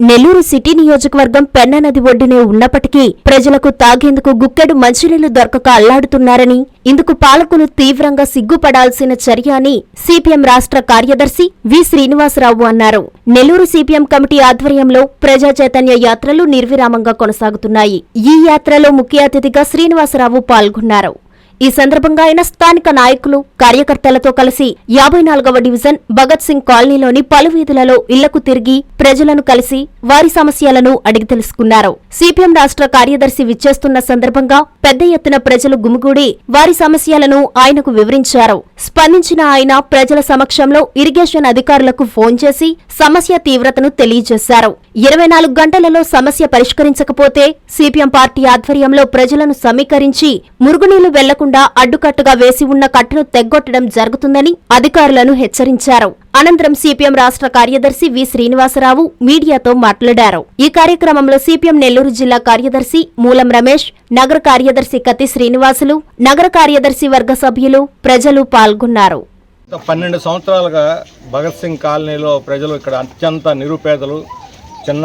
Nellore city నియోజకవర్గం పెన్నా నది ఒడ్డునే ఉన్నప్పటికీ ప్రజలకు తాగేందుకు గుక్కెడు మంచినీళ్లు దొరకక అల్లాడుతున్నారని, ఇందుకు పాలకులు తీవ్రంగా సిగ్గుపడాల్సిన చర్య అని సిపిఎం రాష్ట్ర కార్యదర్శి వి శ్రీనివాసరావు అన్నారు. నెల్లూరు సిపిఎం కమిటీ ఆధ్వర్యంలో ప్రజా చైతన్య యాత్రలు నిర్విరామంగా కొనసాగుతున్నాయి. ఈ యాత్రలో ముఖ్య అతిథిగా శ్రీనివాసరావు పాల్గొన్నారు. ఈ సందర్భంగా ఆయన స్థానిక నాయకులు, కార్యకర్తలతో కలిసి 54వ డివిజన్ భగత్ సింగ్ కాలనీలోని పలు వీధులలో ఇళ్లకు తిరిగి ప్రజలను కలిసి వారి సమస్యలను అడిగి తెలుసుకున్నారు. సిపిఎం రాష్ట్ర కార్యదర్శి విచ్చేస్తున్న సందర్భంగా పెద్ద ఎత్తున ప్రజలు గుమిగూడి వారి సమస్యలను ఆయనకు వివరించారు. స్పందించిన ఆయన ప్రజల సమక్షంలో ఇరిగేషన్ అధికారులకు ఫోన్ చేసి సమస్య తీవ్రతను తెలియజేశారు. 24 గంటలలో సమస్య పరిష్కరించకపోతే సిపిఎం పార్టీ ఆధ్వర్యంలో ప్రజలను సమీకరించి మురుగునీళ్లు వెళ్లకుండా అడ్డుకట్టుగా వేసి ఉన్న కట్టను తెగ్గొట్టడం జరుగుతుందని అధికారులను హెచ్చరించారు. అనంతరం సిపిఎం రాష్ట్ర కార్యదర్శి వి శ్రీనివాసరావు మీడియాతో మాట్లాడారు. ఈ కార్యక్రమంలో సిపిఎం నెల్లూరు జిల్లా కార్యదర్శి మూలం రమేష్, నగర కార్యదర్శి కత్తి శ్రీనివాసులు, నగర కార్యదర్శి వర్గ సభ్యులు, ప్రజలు పాల్గొన్నారు. 12 సంవత్సరాలుగా భగత్ సింగ్ కాలనీలో ప్రజలు ఇక్కడ అత్యంత నిరుపేదలు, చిన్న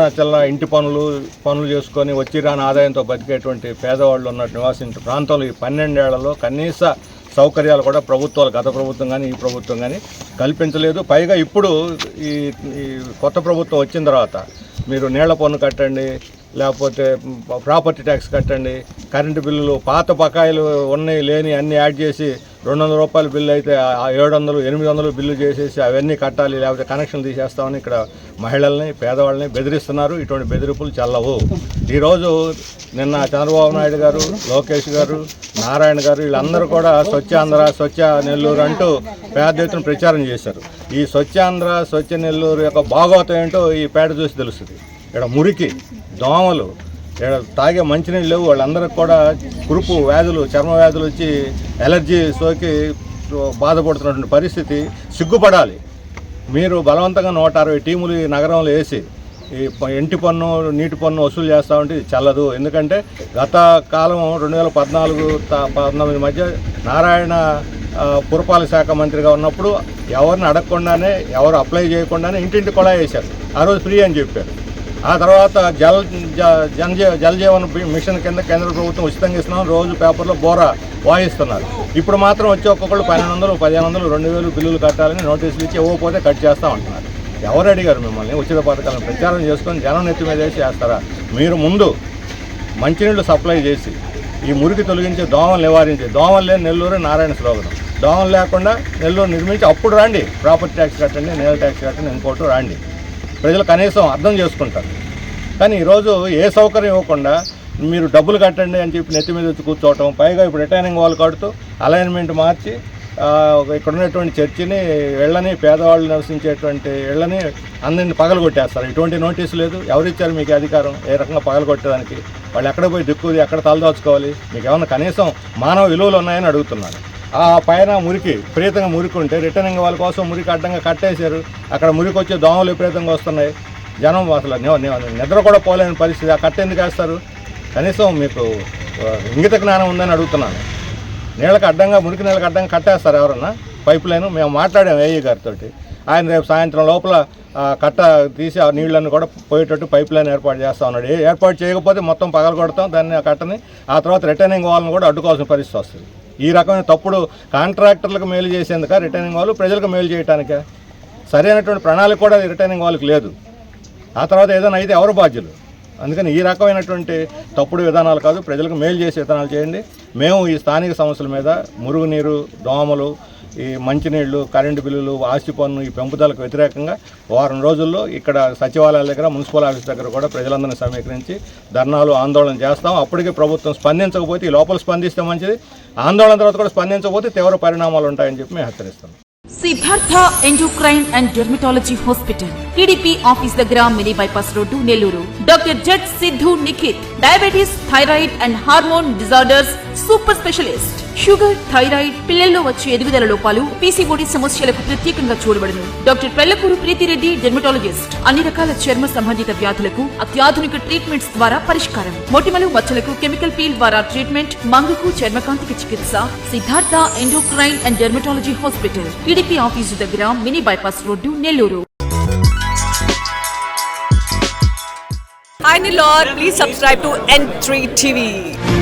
ఇంటి పనులు చేసుకొని వచ్చి రాని ఆదాయంతో బతికేటువంటి పేదవాళ్ళు ఉన్నట్టు నివాసించే ప్రాంతంలో ఈ 12 ఏళ్లలో కనీస సౌకర్యాలు కూడా ప్రభుత్వాలు, గత ప్రభుత్వం కానీ ఈ ప్రభుత్వం కానీ కల్పించలేదు. పైగా ఇప్పుడు ఈ కొత్త ప్రభుత్వం వచ్చిన తర్వాత మీరు నీళ్ల పన్ను కట్టండి, లేకపోతే ప్రాపర్టీ ట్యాక్స్ కట్టండి, కరెంటు బిల్లులు పాత బకాయిలు ఉన్నాయి లేని అన్నీ యాడ్ చేసి 200 రూపాయల బిల్లు అయితే 700, 800 బిల్లు చేసేసి అవన్నీ కట్టాలి, లేకపోతే కనెక్షన్ తీసేస్తామని ఇక్కడ మహిళల్ని, పేదవాళ్ళని బెదిరిస్తున్నారు. ఇటువంటి బెదిరింపులు చల్లవు. ఈరోజు నిన్న చంద్రబాబు నాయుడు గారు, లోకేష్ గారు, నారాయణ గారు వీళ్ళందరూ కూడా స్వచ్ఛ ఆంధ్ర, స్వచ్ఛ నెల్లూరు అంటూ పెద్ద ఎత్తున ప్రచారం చేశారు. ఈ స్వచ్ఛ ఆంధ్ర, స్వచ్ఛ నెల్లూరు యొక్క భాగవతం ఏంటో ఈ పేడ చూసి తెలుస్తుంది. ఇక్కడ మురికి, దోమలు, ఇక్కడ తాగే మంచినీళ్ళు లేవు. వాళ్ళందరికీ కూడా కురుపు వ్యాధులు, చర్మ వ్యాధులు వచ్చి ఎలర్జీ సోకి బాధపడుతున్నటువంటి పరిస్థితి. సిగ్గుపడాలి. మీరు బలవంతంగా 160 టీములు ఈ నగరంలో వేసి ఈ ఇంటి పన్ను, నీటి పన్ను వసూలు చేస్తూ ఉంటే చల్లదు. ఎందుకంటే గత కాలం 2014-19 మధ్య నారాయణ పురపాలక శాఖ మంత్రిగా ఉన్నప్పుడు ఎవరిని అడగకుండానే, ఎవరు అప్లై చేయకుండానే ఇంటింటి కూడా వేశారు. ఆ రోజు ఫ్రీ అని చెప్పారు. ఆ తర్వాత జల్ జీవన్ మిషన్ కింద కేంద్ర ప్రభుత్వం ఉచితంగా ఇస్తున్నాం, రోజు పేపర్లో బోరా వాయిస్తున్నారు. ఇప్పుడు మాత్రం వచ్చి ఒక్కొక్కళ్ళు 1200, 1500, 2000 బిల్లులు కట్టాలని నోటీసులు ఇచ్చి ఇవ్వకపోతే కట్ చేస్తామంటున్నారు. ఎవరు అడిగారు మిమ్మల్ని? ఉచిత పథకాలను ప్రచారం చేసుకొని జనం నెత్తి మీద వేసి చేస్తారా? మీరు ముందు మంచినీళ్ళు సప్లై చేసి ఈ మురికి తొలగించి దోమలు నివారించి, దోమలు లేని నెల్లూరు నారాయణ స్లోగనం, దోమలు లేకుండా నెల్లూరు నిర్మించి అప్పుడు రండి, ప్రాపర్టీ ట్యాక్స్ కట్టండి, నేల ట్యాక్స్ కట్టండి, ఇంకోటి రండి. ప్రజలు కనీసం అర్థం చేసుకుంటారు. కానీ ఈరోజు ఏ సౌకర్యం ఇవ్వకుండా మీరు డబ్బులు కట్టండి అని చెప్పి నెత్తి మీద వచ్చి కూర్చోవటం, పైగా ఇప్పుడు రిటైనింగ్ వాల్ కడుతూ అలైన్మెంట్ మార్చి ఇక్కడ ఉన్నటువంటి చర్చిని, ఇళ్ళని, పేదవాళ్ళు నివసించేటువంటి ఇళ్ళని అందరిని పగలగొట్టేస్తారు. ఇటువంటి నోటీసు లేదు. ఎవరిచ్చారు మీకు అధికారం ఏ రకంగా పగలగొట్టడానికి? వాళ్ళు ఎక్కడ పోయి దిక్కుది, ఎక్కడ తలదాచుకోవాలి? మీకు ఏమన్నా కనీసం మానవ విలువలు ఉన్నాయని అడుగుతున్నాను. ఆ పైన మురికి, విపరీతంగా మురికి ఉంటే రిటర్నింగ్ వాళ్ళ కోసం మురికి అడ్డంగా కట్టేశారు. అక్కడ మురికి వచ్చే దోమలు విపరీతంగా వస్తున్నాయి. జనం అసలు నిద్ర కూడా పోలేని పరిస్థితి. ఆ కట్ట ఎందుకు వేస్తారు? కనీసం మీకు ఇంగిత జ్ఞానం ఉందని అడుగుతున్నాను. నీళ్ళకి అడ్డంగా, మురికి నీళ్ళకి అడ్డంగా కట్టేస్తారు ఎవరన్నా? పైప్ లైన్ మేము మాట్లాడాము ఏఈ గారితో. ఆయన రేపు సాయంత్రం లోపల కట్ట తీసి ఆ నీళ్ళನ್ನು కూడా పోయేటట్టు పైప్ లైన్ ఏర్పాటు చేస్తా ఉన్నాడు. ఏర్పాటు చేయకపోతే మొత్తం పగలగొడతాం దాన్ని, ఆ కట్టని. ఆ తర్వాత రిటర్నింగ్ వాళ్ళని కూడా అడ్డుకోవాల్సిన పరిస్థితి వస్తుంది. ఈ రకమైన తప్పుడు కాంట్రాక్టర్లకు మేలు చేసేందుక రిటర్నింగ్ వాళ్ళు, ప్రజలకు మేలు చేయడానికే? సరైనటువంటి ప్రణాళిక కూడా రిటర్నింగ్ వాళ్ళకి లేదు. ఆ తర్వాత ఏదైనా అయితే ఎవరు బాధ్యులు? అందుకని ఈ రకమైనటువంటి తప్పుడు విధానాలు కాదు, ప్రజలకు మేలు చేసే విధానాలు చేయండి. మేము ఈ స్థానిక సమస్యల మీద, మురుగునీరు, దోమలు, ఈ మంచినీళ్లు, కరెంటు బిల్లులు, ఆస్తి పన్ను, ఈ పెంపుదలకు వ్యతిరేకంగా వారం రోజుల్లో ఇక్కడ సచివాలయాల దగ్గర, మున్సిపల్ ఆఫీస్ దగ్గర కూడా ప్రజలందరినీ సమీకరించి ధర్నాలు, ఆందోళన చేస్తాం. అప్పటికే ప్రభుత్వం స్పందించకపోతే, ఈ లోపల స్పందిస్తే మంచిది, ఆందోళన తర్వాత కూడా స్పందించకపోతే తీవ్ర పరిణామాలు ఉంటాయని చెప్పి మేము హెచ్చరిస్తాం. Siddhartha endocrine and dermatology hospital, TDP office దగ్గర, mini bypass road, Nellore. Doctor Z Siddhu Nikhit, diabetes, thyroid and hormone disorders super specialist. Sugar, thyroid, పిల్లల్లో వచ్చే ఎదుగుదల లోపాలు, పీసీఓడి సమస్యలకు ప్రత్యేకంగా చూడబడును. Doctor Pellakuru Preethi Reddy, dermatologist. అన్ని రకాల చర్మ సంబంధిత వ్యాధులకు అత్యాధునిక ట్రీట్మెంట్స్ ద్వారా పరిష్కారం. మొటిమలు, మచ్చలకు కెమికల్ పీల్ ద్వారా ట్రీట్మెంట్, మంగుకు, చర్మకాంతికి చికిత్స. Siddhartha endocrine and dermatology hospital, TDP office దగ్గర, mini bypass road, Nellore. Hi Nilor, please subscribe to N3 TV.